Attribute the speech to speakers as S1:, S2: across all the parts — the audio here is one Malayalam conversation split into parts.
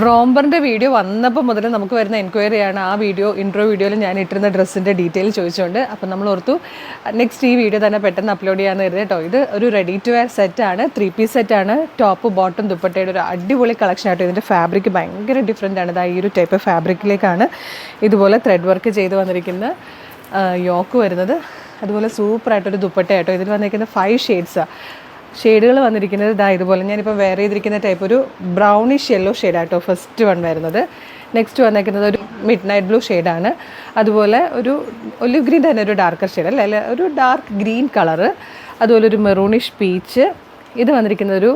S1: റോംബറിൻ്റെ വീഡിയോ വന്നപ്പോൾ മുതൽ നമുക്ക് വരുന്ന എൻക്വയറിയാണ് ആ ഇൻട്രോ വീഡിയോയിൽ ഞാൻ ഇട്ടിരുന്ന ഡ്രസ്സിൻ്റെ ഡീറ്റെയിൽ ചോദിച്ചുകൊണ്ട്. അപ്പോൾ നമ്മൾ ഓർത്തു നെക്സ്റ്റ് ഈ വീഡിയോ തന്നെ പെട്ടെന്ന് അപ്ലോഡ് ചെയ്യാമെന്ന് കരുതി കേട്ടോ. ഇത് ഒരു റെഡി ടു വെയർ സെറ്റാണ്, 3 പീസ് സെറ്റാണ്. ടോപ്പ് ബോട്ടം ദുപ്പട്ടയുടെ ഒരു അടിപൊളി കളക്ഷൻ ആട്ടോ. ഇതിൻ്റെ ഫാബ്രിക് ഭയങ്കര ഡിഫറെൻ്റ് ആണ്. ഈ ഒരു ടൈപ്പ് ഫാബ്രിക്കിലേക്കാണ് ഇതുപോലെ ത്രെഡ് വർക്ക് ചെയ്ത് വന്നിരിക്കുന്ന യോക്ക് വരുന്നത്. അതുപോലെ സൂപ്പറായിട്ടൊരു ദുപ്പട്ടയാട്ടോ. ഇതിൽ വന്നിരിക്കുന്ന 5 ഷെയ്ഡ്സാണ്. ഷെയ്ഡുകൾ വന്നിരിക്കുന്നത് ഇതുപോലെ. ഞാനിപ്പോൾ വെയർ ചെയ്തിരിക്കുന്ന ടൈപ്പ് ഒരു ബ്രൗണിഷ് യെല്ലോ ഷെയ്ഡാട്ടോ ഫസ്റ്റ് വൺ വരുന്നത്. നെക്സ്റ്റ് വന്നിരിക്കുന്നത് ഒരു മിഡ് നൈറ്റ് ബ്ലൂ ഷെയ്ഡാണ്. അതുപോലെ ഒരു ഒലിവ് ഗ്രീൻ തന്നെ ഒരു ഡാർക്കർ ഷെയ്ഡ് അല്ല ഒരു ഡാർക്ക് ഗ്രീൻ കളറ്. അതുപോലെ ഒരു മെറൂണിഷ് പീച്ച്. ഇത് വന്നിരിക്കുന്നത് ഒരു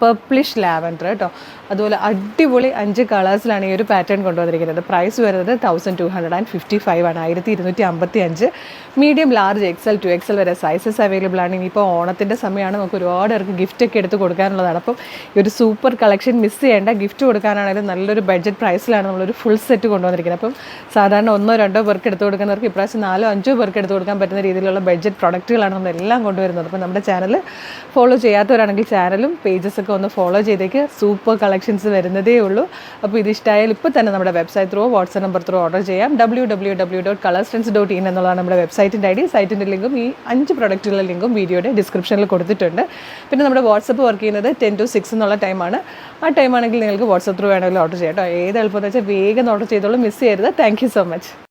S1: പർപ്പിളിഷ് ലാവൻഡർ കേട്ടോ. അതുപോലെ അടിപൊളി 5 കളേഴ്സിലാണ് ഈ ഒരു പാറ്റേൺ കൊണ്ടുവന്നിരിക്കുന്നത്. പ്രൈസ് വരുന്നത് 1255 ആണ്, 1255. മീഡിയം, ലാർജ്, XL, 2XL വരെ സൈസസ് അവൈലബിൾ ആണ്. ഇനിയിപ്പോൾ ഓണത്തിൻ്റെ സമയമാണ്, നമുക്ക് ഒരുപാട് പേർക്ക് ഗിഫ്റ്റൊക്കെ എടുത്ത് കൊടുക്കാനുള്ളതാണ്. അപ്പം ഈ ഒരു സൂപ്പർ കളക്ഷൻ മിസ് ചെയ്യേണ്ട. ഗിഫ്റ്റ് കൊടുക്കാനാണെങ്കിലും നല്ലൊരു ബഡ്ജറ്റ് പ്രൈസിലാണ് നമ്മളൊരു ഫുൾ സെറ്റ് കൊണ്ടുവന്നിരിക്കുന്നത്. അപ്പം സാധാരണ 1-2 പേർക്ക് എടുത്ത് കൊടുക്കുന്നവർക്ക് ഇപ്രാവശ്യം 4-5 പേർക്ക് എടുത്ത് കൊടുക്കാൻ പറ്റുന്ന രീതിയിലുള്ള ബഡ്ജറ്റ് പ്രൊഡക്റ്റുകളാണ് നമ്മളെല്ലാം കൊണ്ടുവരുന്നത്. അപ്പം നമ്മുടെ ചാനൽ ഫോളോ ചെയ്യാത്തവരാണെങ്കിൽ ചാനലും പേജസൊക്കെ ഒന്ന് ഫോളോ ചെയ്തേക്ക്. സൂപ്പർ കളക്ഷൻസ് വരുന്നതേ ഉള്ളൂ. അപ്പോൾ ഇത് ഇഷ്ടമായാൽ ഇപ്പോൾ തന്നെ നമ്മുടെ website through, WhatsApp number through order ചെയ്യാം. www.colorstrends.in എന്നുള്ളതാണ് നമ്മുടെ വെബ്സൈറ്റിൻ്റെ ID. സൈറ്റിൻ്റെ ലിങ്കും ഈ 5 പ്രൊഡക്റ്റുകളുടെ ലിങ്കും വീഡിയോയുടെ ഡിസ്ക്രിപ്ഷനിൽ കൊടുത്തിട്ടുണ്ട്. പിന്നെ നമ്മുടെ വാട്സപ്പ് വർക്ക് ചെയ്യുന്നത് 10 to 6 എന്നുള്ള ടൈമാണ്. ആ ടൈമാണെങ്കിൽ നിങ്ങൾക്ക് വാട്സപ്പ് ത്രൂ വേണമെങ്കിൽ ഓർഡർ ചെയ്യാം കേട്ടോ. ഏത് എളുപ്പമെന്ന് വെച്ചാൽ വേഗം ഓർഡർ ചെയ്തോളൂ, മിസ് ചെയ്യരുത്. Thank you so much.